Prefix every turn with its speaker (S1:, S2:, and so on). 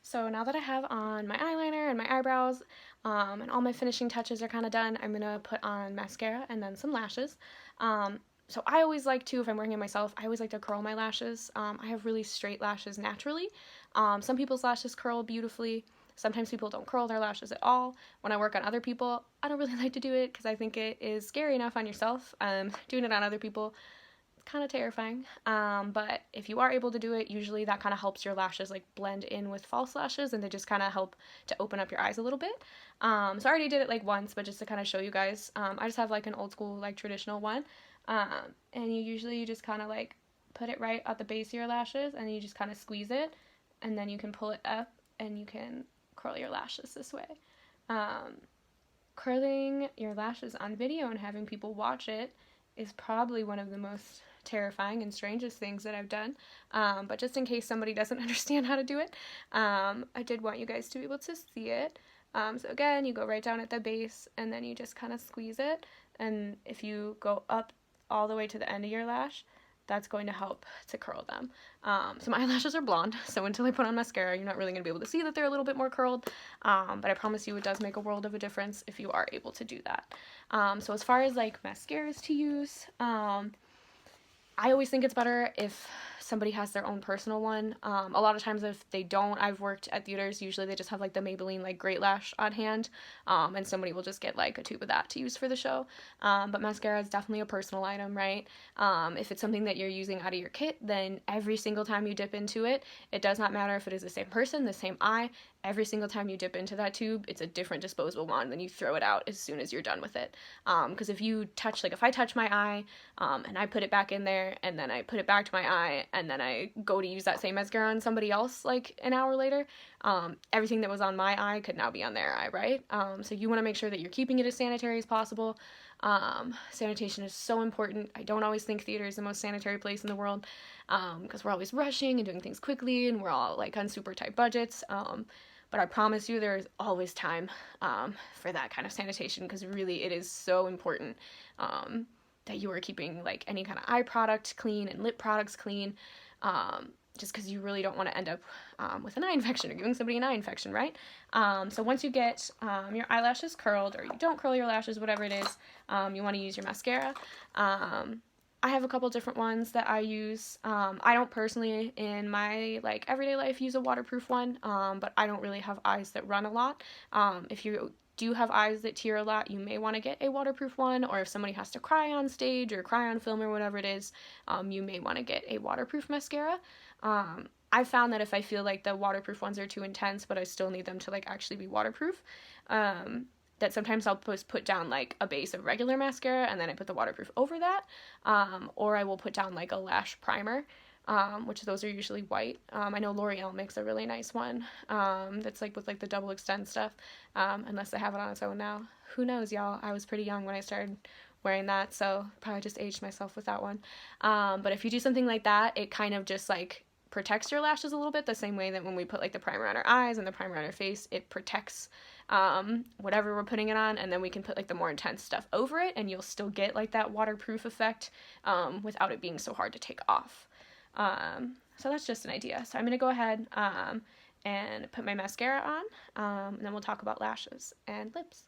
S1: So now that I have on my eyeliner and my eyebrows, and all my finishing touches are kind of done, I'm gonna put on mascara and then some lashes. Um, so I always like to, if I'm working on myself, I always like to curl my lashes. I have really straight lashes naturally. Some people's lashes curl beautifully. Sometimes people don't curl their lashes at all. When I work on other people, I don't really like to do it because I think it is scary enough on yourself. Doing it on other people, kind of terrifying. But if you are able to do it, usually that kind of helps your lashes like blend in with false lashes, and they just kind of help to open up your eyes a little bit. So I already did it like once, but just to kind of show you guys, I just have like an old school like traditional one, and you just kind of like put it right at the base of your lashes, and you just kind of squeeze it, and then you can pull it up, and you can curl your lashes this way. Um, Curling your lashes on video and having people watch it is probably one of the most terrifying and strangest things that I've done. But just in case somebody doesn't understand how to do it, I did want you guys to be able to see it. So again, you go right down at the base and then you just kind of squeeze it. And if you go up all the way to the end of your lash, that's going to help to curl them. So my eyelashes are blonde, so until I put on mascara, you're not really going to be able to see that they're a little bit more curled, but I promise you it does make a world of a difference if you are able to do that. So as far as like mascaras to use, I always think it's better if somebody has their own personal one. A lot of times if they don't, I've worked at theaters, usually they just have like the Maybelline like Great Lash on hand, and somebody will just get like a tube of that to use for the show. But mascara is definitely a personal item, right? If it's something that you're using out of your kit, then every single time you dip into it, it does not matter if it is the same person, the same eye, every single time you dip into that tube, it's a different disposable wand, then you throw it out as soon as you're done with it. Because if you touch, like if I touch my eye, and I put it back in there, and then I put it back to my eye, and then I go to use that same mascara on somebody else, like an hour later, everything that was on my eye could now be on their eye, right? So you want to make sure that you're keeping it as sanitary as possible. Sanitation is so important. I don't always think theater is the most sanitary place in the world, because we're always rushing and doing things quickly, and we're all like on super tight budgets. But I promise you there is always time for that kind of sanitation, because really it is so important that you are keeping like any kind of eye product clean and lip products clean, just because you really don't want to end up with an eye infection or giving somebody an eye infection, right? So once you get your eyelashes curled, or you don't curl your lashes, whatever it is, you want to use your mascara. I have a couple different ones that I use. I don't personally, in my like everyday life, use a waterproof one, but I don't really have eyes that run a lot. If you do have eyes that tear a lot, you may want to get a waterproof one, or if somebody has to cry on stage or cry on film or whatever it is, you may want to get a waterproof mascara. I found that if I feel like the waterproof ones are too intense, but I still need them to like actually be waterproof, that sometimes I'll just put down like a base of regular mascara and then I put the waterproof over that, or I will put down like a lash primer, which those are usually white. I know L'Oreal makes a really nice one, that's like with like the double extend stuff, unless they have it on its own now. Who knows, y'all? I was pretty young when I started wearing that, so probably just aged myself with that one. But if you do something like that, it kind of just like protects your lashes a little bit, the same way that when we put like the primer on our eyes and the primer on our face, it protects whatever we're putting it on, and then we can put like the more intense stuff over it, and you'll still get like that waterproof effect without it being so hard to take off. So that's just an idea. So I'm going to go ahead and put my mascara on, and then we'll talk about lashes and lips.